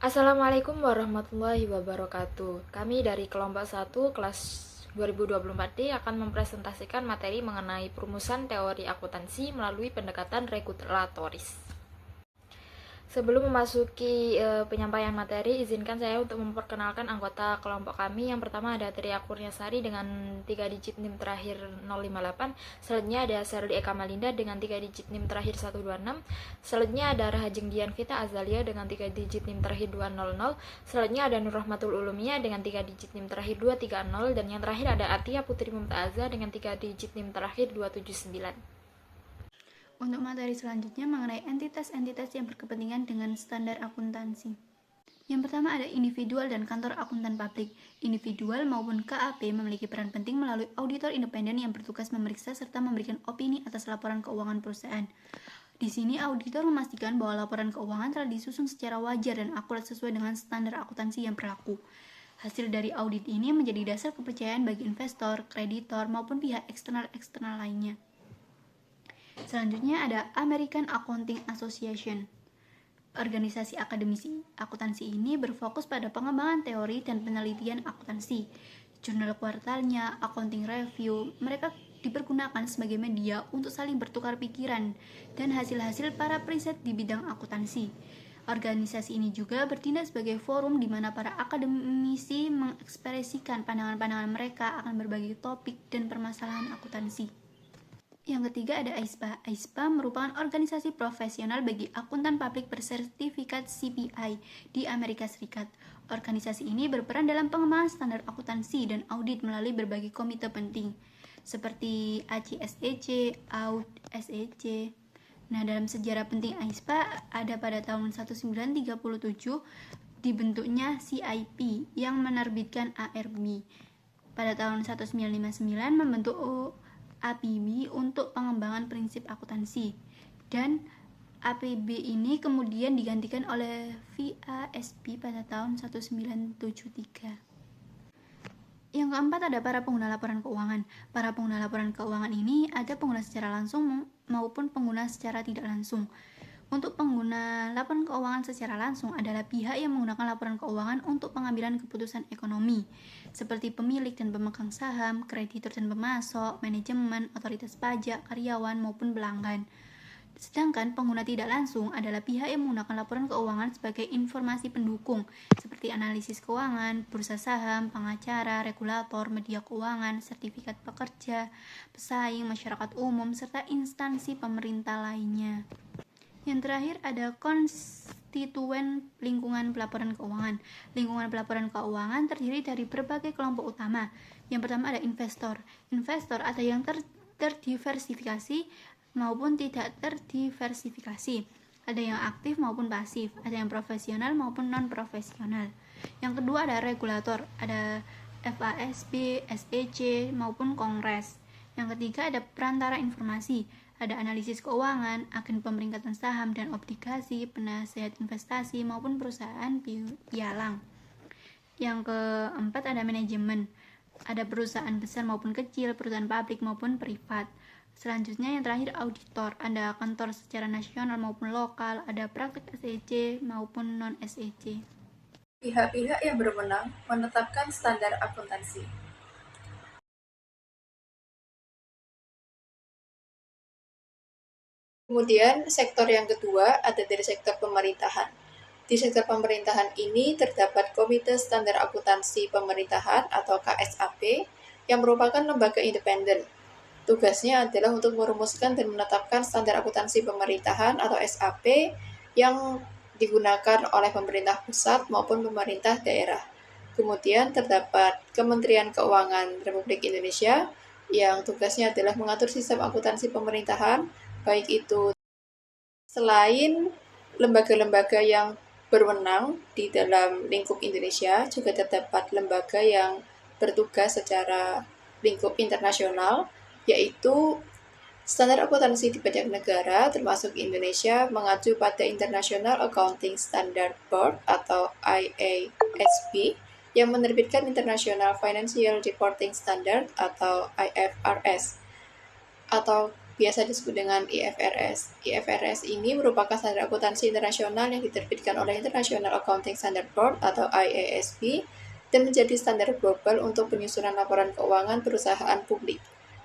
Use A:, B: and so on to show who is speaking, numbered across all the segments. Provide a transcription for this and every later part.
A: Assalamualaikum warahmatullahi wabarakatuh. Kami dari kelompok 1 kelas 2024D akan mempresentasikan materi mengenai perumusan teori akuntansi melalui pendekatan regulatoris. Sebelum memasuki penyampaian materi, izinkan saya untuk memperkenalkan anggota kelompok kami. Yang pertama ada Tria Kurniasari dengan 3 digit NIM terakhir 058. Selanjutnya ada Serli Eka Malinda dengan 3 digit NIM terakhir 126. Selanjutnya ada Rahajeng Dian Vita Azalia dengan 3 digit NIM terakhir 200. Selanjutnya ada Nur Rahmatul Ulumia dengan 3 digit NIM terakhir 230. Dan yang terakhir ada Atia Putri Mumtazah dengan 3 digit NIM terakhir 279.
B: Untuk materi selanjutnya mengenai entitas-entitas yang berkepentingan dengan standar akuntansi. Yang pertama ada individual dan kantor akuntan publik. Individual maupun KAP memiliki peran penting melalui auditor independen yang bertugas memeriksa serta memberikan opini atas laporan keuangan perusahaan. Di sini auditor memastikan bahwa laporan keuangan telah disusun secara wajar dan akurat sesuai dengan standar akuntansi yang berlaku. Hasil dari audit ini menjadi dasar kepercayaan bagi investor, kreditor, maupun pihak eksternal lainnya. Selanjutnya ada American Accounting Association. Organisasi akademisi akuntansi ini berfokus pada pengembangan teori dan penelitian akuntansi. Jurnal kuartalnya, accounting review, mereka dipergunakan sebagai media untuk saling bertukar pikiran dan hasil-hasil para periset di bidang akuntansi. Organisasi ini juga bertindak sebagai forum di mana para akademisi mengekspresikan pandangan-pandangan mereka akan berbagai topik dan permasalahan akuntansi. Yang ketiga ada AISPA. AISPA merupakan organisasi profesional bagi akuntan publik bersertifikat CPI di Amerika Serikat. Organisasi ini berperan dalam pengembangan standar akuntansi dan audit melalui berbagai komite penting, seperti ACSEC, AUD, SEC. Nah, dalam sejarah penting AISPA ada pada tahun 1937 dibentuknya CIP yang menerbitkan ARB. Pada tahun 1959 membentuk APB untuk pengembangan prinsip akuntansi, dan APB ini kemudian digantikan oleh VASB pada tahun 1973. Yang keempat ada para pengguna laporan keuangan. Para pengguna laporan keuangan ini ada pengguna secara langsung maupun pengguna secara tidak langsung. Untuk pengguna laporan keuangan secara langsung adalah pihak yang menggunakan laporan keuangan untuk pengambilan keputusan ekonomi, seperti pemilik dan pemegang saham, kreditur dan pemasok, manajemen, otoritas pajak, karyawan, maupun pelanggan. Sedangkan pengguna tidak langsung adalah pihak yang menggunakan laporan keuangan sebagai informasi pendukung, seperti analisis keuangan, bursa saham, pengacara, regulator, media keuangan, sertifikat pekerja, pesaing, masyarakat umum, serta instansi pemerintah lainnya. Yang terakhir ada konstituen lingkungan pelaporan keuangan. Lingkungan pelaporan keuangan terdiri dari berbagai kelompok utama. Yang pertama ada investor. Investor ada yang terdiversifikasi maupun tidak terdiversifikasi. Ada yang aktif maupun pasif, ada yang profesional maupun non-profesional. Yang kedua ada regulator, ada FASB, SEC maupun Kongres. Yang ketiga ada perantara informasi, ada analisis keuangan, agen pemeringkatan saham dan obligasi, penasehat investasi maupun perusahaan pialang. Yang keempat ada manajemen, ada perusahaan besar maupun kecil, perusahaan publik maupun privat. Selanjutnya yang terakhir auditor, ada kantor secara nasional maupun lokal, ada praktik SEC maupun non-SEC.
C: Pihak-pihak yang berwenang menetapkan standar akuntansi. Kemudian sektor yang kedua ada dari sektor pemerintahan. Di sektor pemerintahan ini terdapat Komite Standar Akuntansi Pemerintahan atau KSAP yang merupakan lembaga independen. Tugasnya adalah untuk merumuskan dan menetapkan standar akuntansi pemerintahan atau SAP yang digunakan oleh pemerintah pusat maupun pemerintah daerah. Kemudian terdapat Kementerian Keuangan Republik Indonesia yang tugasnya adalah mengatur sistem akuntansi pemerintahan, baik itu selain lembaga-lembaga yang berwenang di dalam lingkup Indonesia, juga terdapat lembaga yang bertugas secara lingkup internasional, yaitu standar akuntansi di pajak negara termasuk Indonesia mengacu pada International Accounting Standard Board atau IASB yang menerbitkan International Financial Reporting Standard atau IFRS, atau biasa disebut dengan IFRS. IFRS ini merupakan standar akuntansi internasional yang diterbitkan oleh International Accounting Standard Board atau IASB dan menjadi standar global untuk penyusunan laporan keuangan perusahaan publik.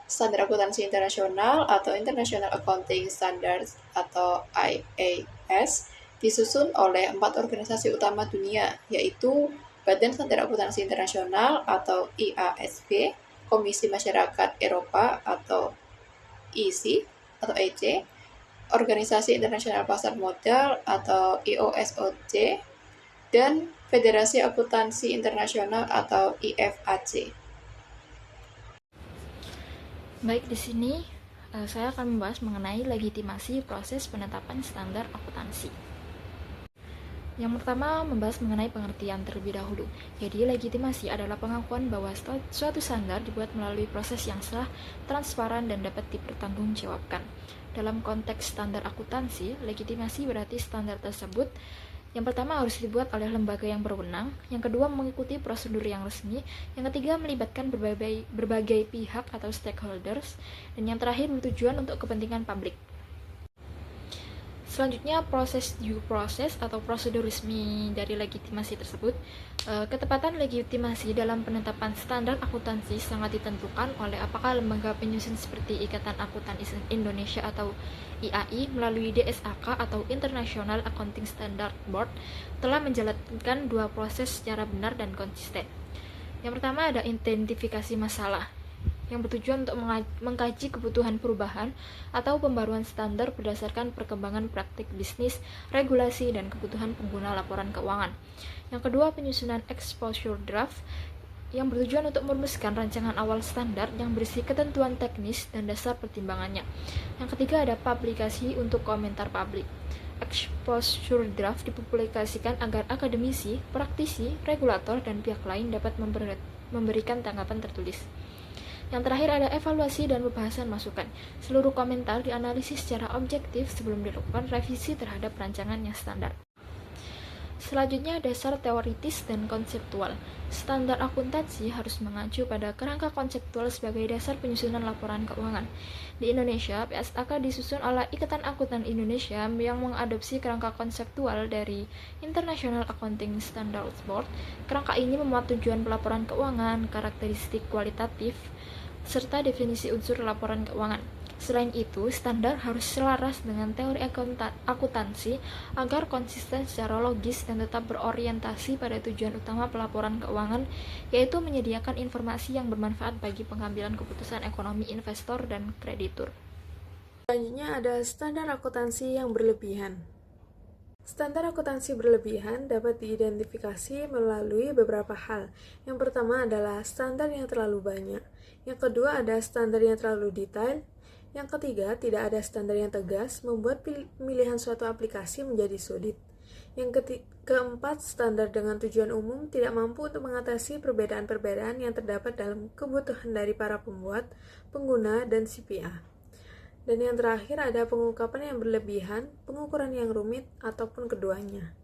C: Standar akuntansi internasional atau International Accounting Standards atau IAS disusun oleh 4 organisasi utama dunia, yaitu Badan Standar Akuntansi Internasional atau IASB, Komisi Masyarakat Eropa atau EC atau EC, Organisasi Internasional Pasar Modal atau IOSOC, dan Federasi Akuntansi Internasional atau IFAC.
A: Baik, di sini saya akan membahas mengenai legitimasi proses penetapan standar akuntansi. Yang pertama, membahas mengenai pengertian terlebih dahulu. Jadi, legitimasi adalah pengakuan bahwa suatu standar dibuat melalui proses yang sah, transparan, dan dapat dipertanggungjawabkan. Dalam konteks standar akuntansi, legitimasi berarti standar tersebut yang pertama harus dibuat oleh lembaga yang berwenang, yang kedua mengikuti prosedur yang resmi, yang ketiga melibatkan berbagai pihak atau stakeholders, dan yang terakhir bertujuan untuk kepentingan publik. Selanjutnya, proses due process atau prosedur resmi dari legitimasi tersebut. Ketepatan legitimasi dalam penetapan standar akuntansi sangat ditentukan oleh apakah lembaga penyusun seperti Ikatan Akuntan Indonesia atau IAI melalui DSAK atau International Accounting Standard Board telah menjalankan dua proses secara benar dan konsisten. Yang pertama ada identifikasi masalah, yang bertujuan untuk mengkaji kebutuhan perubahan atau pembaruan standar berdasarkan perkembangan praktik bisnis, regulasi, dan kebutuhan pengguna laporan keuangan. Yang kedua, penyusunan exposure draft, yang bertujuan untuk merumuskan rancangan awal standar yang berisi ketentuan teknis dan dasar pertimbangannya. Yang ketiga, ada publikasi untuk komentar publik. Exposure draft dipublikasikan agar akademisi, praktisi, regulator, dan pihak lain dapat memberikan tanggapan tertulis. Yang terakhir ada evaluasi dan pembahasan masukan. Seluruh komentar dianalisis secara objektif sebelum dilakukan revisi terhadap rancangan yang standar. Selanjutnya, dasar teoritis dan konseptual. Standar akuntansi harus mengacu pada kerangka konseptual sebagai dasar penyusunan laporan keuangan. Di Indonesia, PSAK disusun oleh Ikatan Akuntan Indonesia yang mengadopsi kerangka konseptual dari International Accounting Standards Board. Kerangka ini memuat tujuan pelaporan keuangan, karakteristik kualitatif, serta definisi unsur laporan keuangan. Selain itu, standar harus selaras dengan teori akuntansi agar konsisten secara logis dan tetap berorientasi pada tujuan utama pelaporan keuangan, yaitu menyediakan informasi yang bermanfaat bagi pengambilan keputusan ekonomi investor dan kreditur.
D: Selanjutnya ada standar akuntansi yang berlebihan. Standar akuntansi berlebihan dapat diidentifikasi melalui beberapa hal. Yang pertama adalah standar yang terlalu banyak. Yang kedua ada standar yang terlalu detail. Yang ketiga, tidak ada standar yang tegas, membuat pemilihan suatu aplikasi menjadi sulit. Yang keempat, standar dengan tujuan umum tidak mampu untuk mengatasi perbedaan-perbedaan yang terdapat dalam kebutuhan dari para pembuat, pengguna, dan CPA. Dan yang terakhir ada pengungkapan yang berlebihan, pengukuran yang rumit, ataupun keduanya.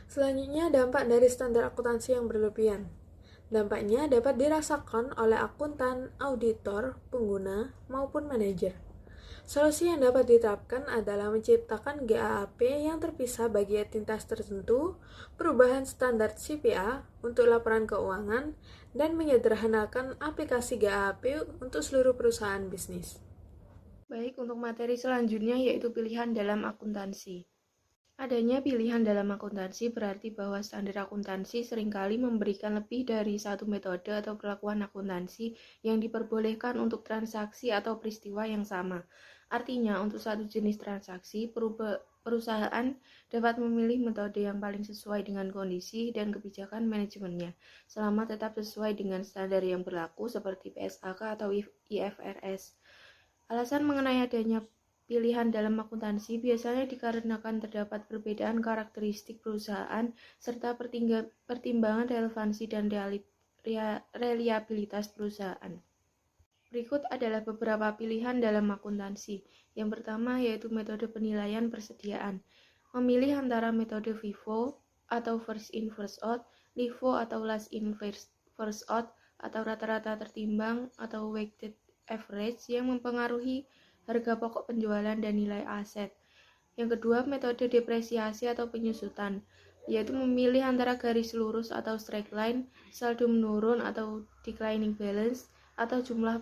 D: Selanjutnya, dampak dari standar akuntansi yang berlebihan. Dampaknya dapat dirasakan oleh akuntan, auditor, pengguna, maupun manajer. Solusi yang dapat diterapkan adalah menciptakan GAAP yang terpisah bagi entitas tertentu, perubahan standar CPA untuk laporan keuangan, dan menyederhanakan aplikasi GAAP untuk seluruh perusahaan bisnis. Baik, untuk materi selanjutnya yaitu pilihan dalam akuntansi. Adanya pilihan dalam akuntansi berarti bahwa standar akuntansi seringkali memberikan lebih dari satu metode atau perlakuan akuntansi yang diperbolehkan untuk transaksi atau peristiwa yang sama. Artinya, untuk satu jenis transaksi, perusahaan dapat memilih metode yang paling sesuai dengan kondisi dan kebijakan manajemennya, selama tetap sesuai dengan standar yang berlaku seperti PSAK atau IFRS. Alasan mengenai adanya pilihan dalam akuntansi biasanya dikarenakan terdapat perbedaan karakteristik perusahaan serta pertimbangan relevansi dan reliabilitas perusahaan. Berikut adalah beberapa pilihan dalam akuntansi. Yang pertama yaitu metode penilaian persediaan. Memilih antara metode FIFO atau first in first out, LIFO atau last in first out, atau rata-rata tertimbang atau weighted average yang mempengaruhi
E: harga pokok penjualan, dan nilai aset. Yang kedua, metode depresiasi atau penyusutan, yaitu memilih antara garis lurus atau straight line, saldo menurun atau declining balance, atau jumlah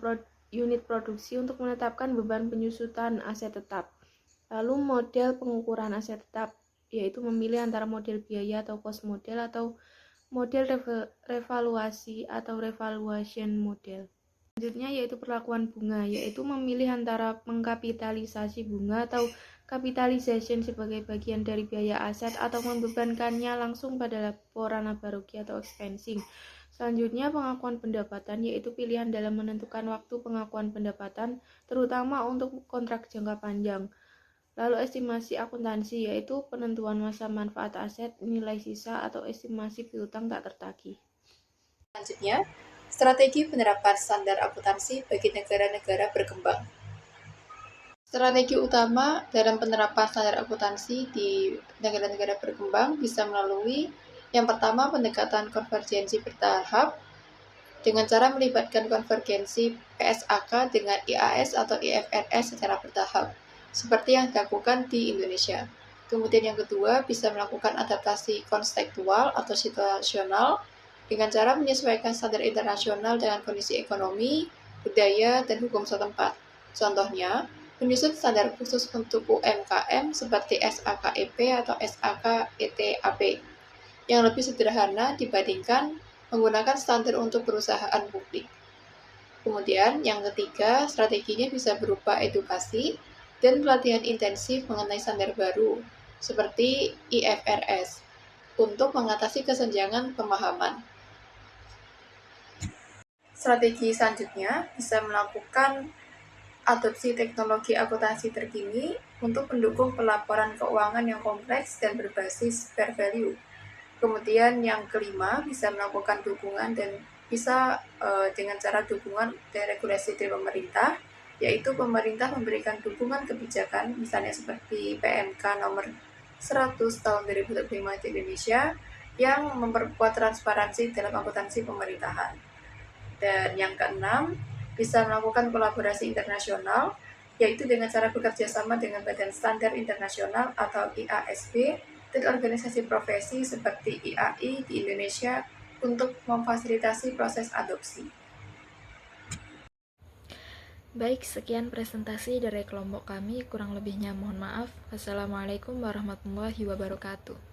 E: unit produksi untuk menetapkan beban penyusutan aset tetap. Lalu model pengukuran aset tetap, yaitu memilih antara model biaya atau cost model atau model revaluasi atau revaluation model. Selanjutnya yaitu perlakuan bunga, yaitu memilih antara mengkapitalisasi bunga atau capitalization sebagai bagian dari biaya aset atau membebankannya langsung pada laporan laba rugi atau expensing. Selanjutnya pengakuan pendapatan, yaitu pilihan dalam menentukan waktu pengakuan pendapatan, terutama untuk kontrak jangka panjang. Lalu estimasi akuntansi, yaitu penentuan masa manfaat aset, nilai sisa, atau estimasi piutang tak tertagih.
C: Selanjutnya, strategi penerapan standar akuntansi bagi negara-negara berkembang. Strategi utama dalam penerapan standar akuntansi di negara-negara berkembang bisa melalui yang pertama, pendekatan konvergensi bertahap dengan cara melibatkan konvergensi PSAK dengan IAS atau IFRS secara bertahap, seperti yang dilakukan di Indonesia. Kemudian yang kedua, bisa melakukan adaptasi konstekstual atau situasional dengan cara menyesuaikan standar internasional dengan kondisi ekonomi, budaya, dan hukum setempat. Contohnya, menyusun standar khusus untuk UMKM seperti SAKEP atau SAKETAP yang lebih sederhana dibandingkan menggunakan standar untuk perusahaan publik. Kemudian yang ketiga, strateginya bisa berupa edukasi dan pelatihan intensif mengenai standar baru, seperti IFRS, untuk mengatasi kesenjangan pemahaman. Strategi selanjutnya bisa melakukan adopsi teknologi akuntansi terkini untuk mendukung pelaporan keuangan yang kompleks dan berbasis fair value. Kemudian yang kelima, bisa melakukan dukungan dan bisa dengan cara dukungan dari regulasi dari pemerintah, yaitu pemerintah memberikan dukungan kebijakan, misalnya seperti PMK nomor 100 tahun 2005 di Indonesia, yang memperkuat transparansi dalam akuntansi pemerintahan. Dan yang keenam, bisa melakukan kolaborasi internasional, yaitu dengan cara bekerja sama dengan Badan Standar Internasional atau IASB dan organisasi profesi seperti IAI di Indonesia untuk memfasilitasi proses adopsi.
A: Baik, sekian presentasi dari kelompok kami. Kurang lebihnya mohon maaf. Wassalamualaikum warahmatullahi wabarakatuh.